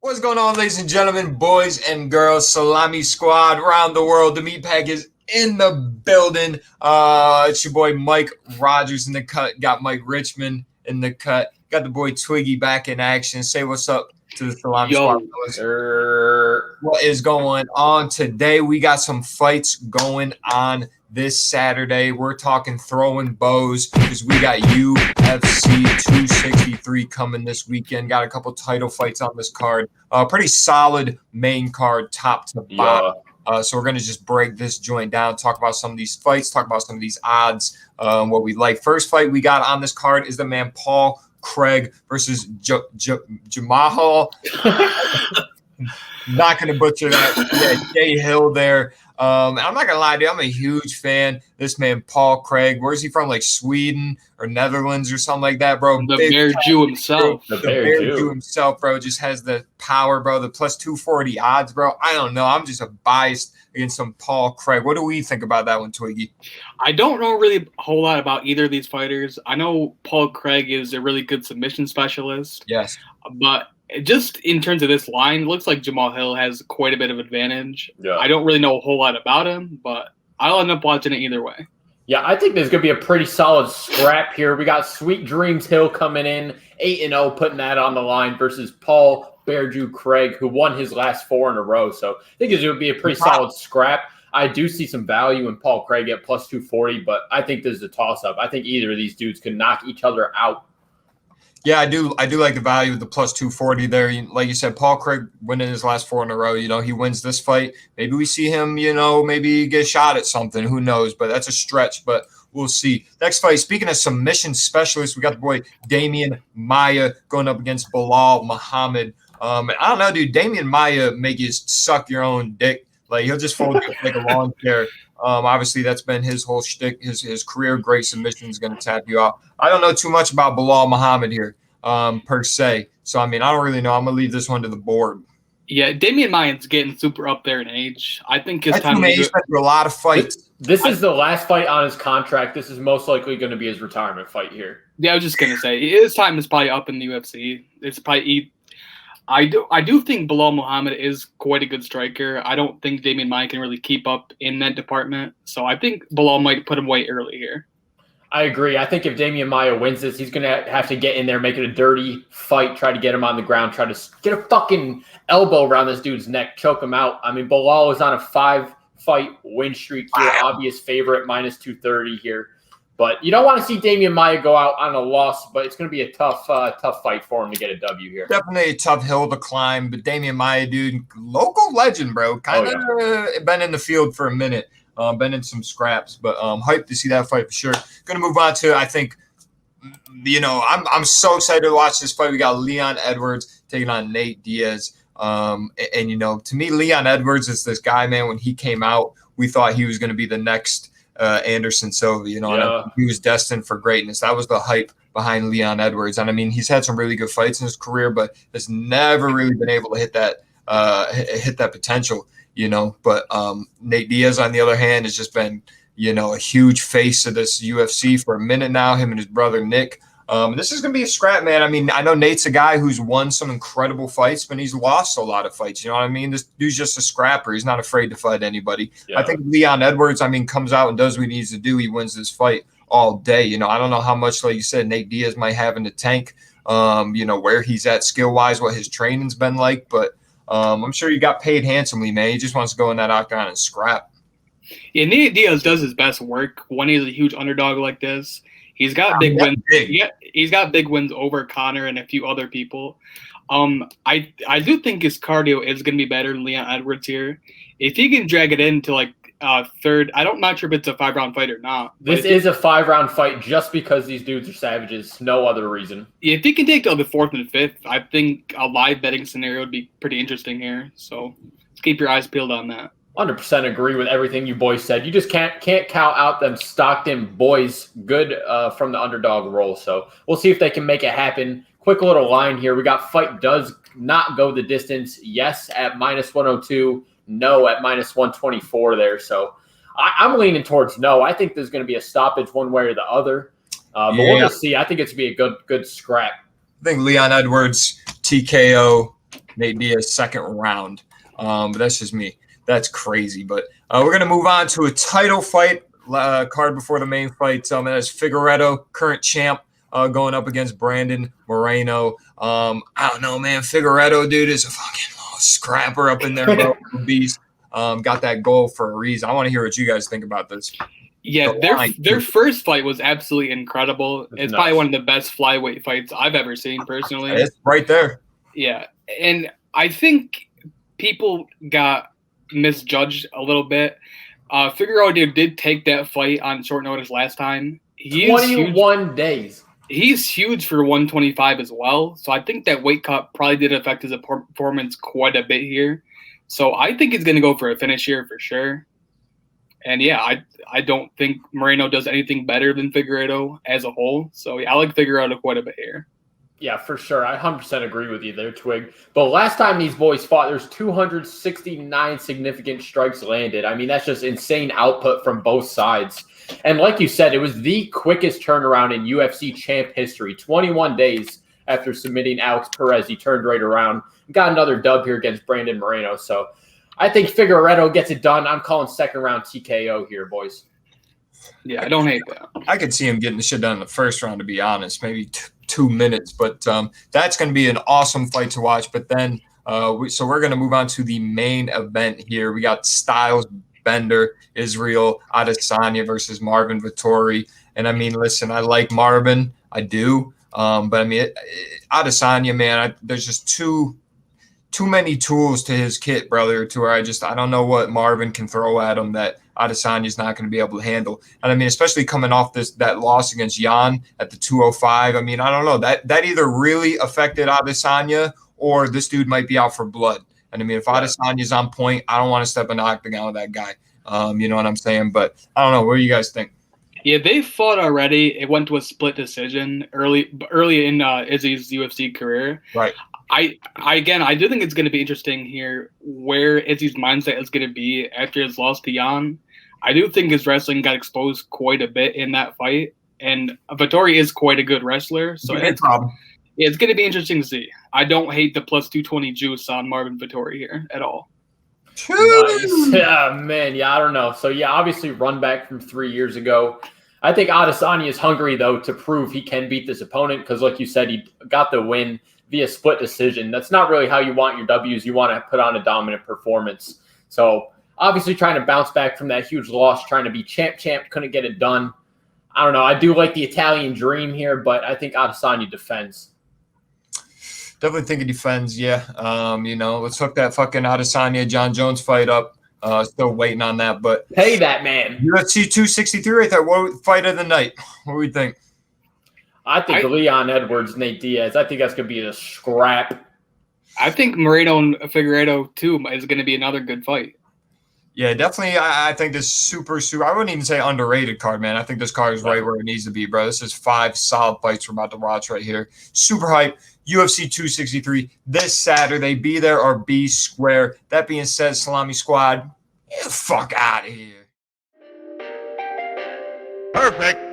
What's going on, ladies and gentlemen, boys and girls, Salami squad around the world? The meat pack is in the building. It's your boy Mike Rogers in the cut. Got Mike Richman in the cut. Got the boy Twiggy back in action. Say what's up to the Salami squad. What is going on today? We got some fights going on this Saturday. We're talking throwing bows because we got UFC 263 coming this weekend. Got a couple title fights on this card. Pretty solid main card, top to bottom. So we're going to just break this joint down, talk about some of these fights, talk about some of these odds, what we like. First fight we got on this card is the man Paul Craig versus Jamal. Not going to butcher that. Yeah, Jay Hill there. I'm not going to lie to you. I'm a huge fan. This man, Paul Craig. Where's he from? Like Sweden or Netherlands or something like that, bro? The Bear Jew himself. The Bear Jew himself, bro. Just has the power, bro. The plus 240 odds, bro. I don't know. I'm just a biased against some Paul Craig. What do we think about that one, Twiggy? I don't know really a whole lot about either of these fighters. I know Paul Craig is a really good submission specialist. Yes. But just in terms of this line, it looks like Jamal Hill has quite a bit of advantage. Yeah. I don't really know a whole lot about him, but I'll end up watching it either way. Yeah, I think there's going to be a pretty solid scrap here. We got Sweet Dreams Hill coming in, 8-0, putting that on the line versus Paul Bear Jew Craig, who won his last 4 in a row. So I think it's going to be a pretty solid scrap. I do see some value in Paul Craig at plus 240, but I think this is a toss-up. I think either of these dudes can knock each other out. Yeah, I do like the value of the plus 240 there. Like you said, Paul Craig winning his last 4 in a row. He wins this fight. Maybe we see him, maybe get shot at something. Who knows? But that's a stretch, but we'll see. Next fight, speaking of submission specialists, we got the boy Damian Maia going up against Belal Muhammad. I don't know, dude. Damian Maia make you suck your own dick. Like, he'll just fold you like a lawn chair. Obviously, that's been his whole shtick, his career. Great submission is going to tap you out. I don't know too much about Belal Muhammad here, per se. So, I don't really know. I'm going to leave this one to the board. Yeah, Damian Maia's getting super up there in age. I think his time he's been through a lot of fights. This is the last fight on his contract. This is most likely going to be his retirement fight here. Yeah, I was just going to say, his time is probably up in the UFC. It's probably I do think Belal Muhammad is quite a good striker. I don't think Damian Maia can really keep up in that department. So I think Belal might put him away early here. I agree. I think if Damian Maia wins this, he's going to have to get in there, make it a dirty fight, try to get him on the ground, try to get a fucking elbow around this dude's neck, choke him out. Belal is on a 5-fight win streak here, obvious favorite, minus 230 here. But you don't want to see Damian Maia go out on a loss, but it's going to be a tough fight for him to get a W here. Definitely a tough hill to climb, but Damian Maia, dude, local legend, bro. Kind of been in the field for a minute, been in some scraps, but hyped to see that fight for sure. Going to move on to, I think, I'm so excited to watch this fight. We got Leon Edwards taking on Nate Diaz. And to me, Leon Edwards is this guy, man. When he came out, we thought he was going to be the next Anderson Silva, and he was destined for greatness. That was the hype behind Leon Edwards. And he's had some really good fights in his career, but has never really been able to hit that potential, But Nate Diaz, on the other hand, has just been, a huge face of this UFC for a minute now, him and his brother Nick. This is going to be a scrap, man. I know Nate's a guy who's won some incredible fights, but he's lost a lot of fights. You know what I mean? This dude's just a scrapper. He's not afraid to fight anybody. Yeah. I think Leon Edwards, comes out and does what he needs to do. He wins this fight all day. I don't know how much, like you said, Nate Diaz might have in the tank, where he's at skill-wise, what his training's been like. But I'm sure he got paid handsomely, man. He just wants to go in that octagon and scrap. Yeah, Nate Diaz does his best work when he's a huge underdog like this. He's got big wins. Yeah, he's got big wins over Connor and a few other people. I do think his cardio is going to be better than Leon Edwards here. If he can drag it into third, I'm not sure if it's a 5-round fight or not. This is a 5-round fight just because these dudes are savages. No other reason. If he can take the 4th and 5th, I think a live betting scenario would be pretty interesting here. So let's keep your eyes peeled on that. 100% agree with everything you boys said. You just can't count out them Stockton boys good from the underdog role. So we'll see if they can make it happen. Quick little line here. We got fight does not go the distance. Yes at minus 102. No at minus 124 there. So I'm leaning towards no. I think there's going to be a stoppage one way or the other. But we'll just see. I think it's going to be a good scrap. I think Leon Edwards, TKO, Nate Diaz second round. But that's just me. That's crazy. But we're going to move on to a title fight card before the main fight. That's Figueiredo, current champ, going up against Brandon Moreno. I don't know, man. Figueiredo, dude, is a fucking scrapper up in there, bro. Beast. Got that goal for a reason. I want to hear what you guys think about this. Yeah, their first fight was absolutely incredible. It's nuts. probably one of the best flyweight fights I've ever seen personally. It's right there. Yeah, and I think people got misjudged a little bit. Figueiredo did take that fight on short notice last time. 21 days. He's huge for 125 as well. So I think that weight cut probably did affect his performance quite a bit here. So I think he's going to go for a finish here for sure. And yeah, I don't think Moreno does anything better than Figueiredo as a whole. So yeah, I like Figueiredo quite a bit here. Yeah, for sure. I 100% agree with you there, Twig. But last time these boys fought, there's 269 significant strikes landed. I mean, that's just insane output from both sides. And like you said, it was the quickest turnaround in UFC champ history. 21 days after submitting Alex Perez, he turned right around. Got another dub here against Brandon Moreno. So I think Figueiredo gets it done. I'm calling second round TKO here, boys. Yeah, I don't hate that. I could see him getting the shit done in the first round, to be honest. Maybe 2 minutes. But that's going to be an awesome fight to watch. But then, so we're going to move on to the main event here. We got Styles Bender, Israel Adesanya versus Marvin Vettori. And I mean, listen, I like Marvin. I do. But I mean, Adesanya, man, there's just too many tools to his kit, brother, to where I don't know what Marvin can throw at him that Adesanya's not going to be able to handle. And I mean, especially coming off that loss against Jan at the 205. I mean, I don't know. That either really affected Adesanya or this dude might be out for blood. And I mean, if Adesanya's on point, I don't want to step in the octagon with that guy. You know what I'm saying? But I don't know. What do you guys think? Yeah, they fought already. It went to a split decision early in Izzy's UFC career. Right. I do think it's going to be interesting here where Izzy's mindset is going to be after his loss to Jan. I do think his wrestling got exposed quite a bit in that fight, and Vettori is quite a good wrestler. So it's going to be interesting to see. I don't hate the plus 220 juice on Marvin Vettori here at all. Nice. Yeah, man. Yeah, I don't know. So, yeah, obviously run back from 3 years ago. I think Adesanya is hungry, though, to prove he can beat this opponent because, like you said, he got the win via split decision. That's not really how you want your W's. You want to put on a dominant performance. So, obviously trying to bounce back from that huge loss, trying to be champ, couldn't get it done. I don't know. I do like the Italian dream here, but I think Adesanya defends. Definitely think he defends, yeah. Let's hook that fucking Adesanya John Jones fight up. Still waiting on that, but pay that man. UFC 263 right there. What fight of the night? What do we think? I think Leon Edwards, Nate Diaz. I think that's gonna be a scrap. I think Moreno and Figueiredo too is going to be another good fight. Yeah, definitely. I think this super. I wouldn't even say underrated card, man. I think this card is right where it needs to be, bro. This is 5 solid fights we're about to watch right here. Super hype. UFC 263 this Saturday. Be there or be square. That being said, Salami Squad, get the fuck out of here. Perfect.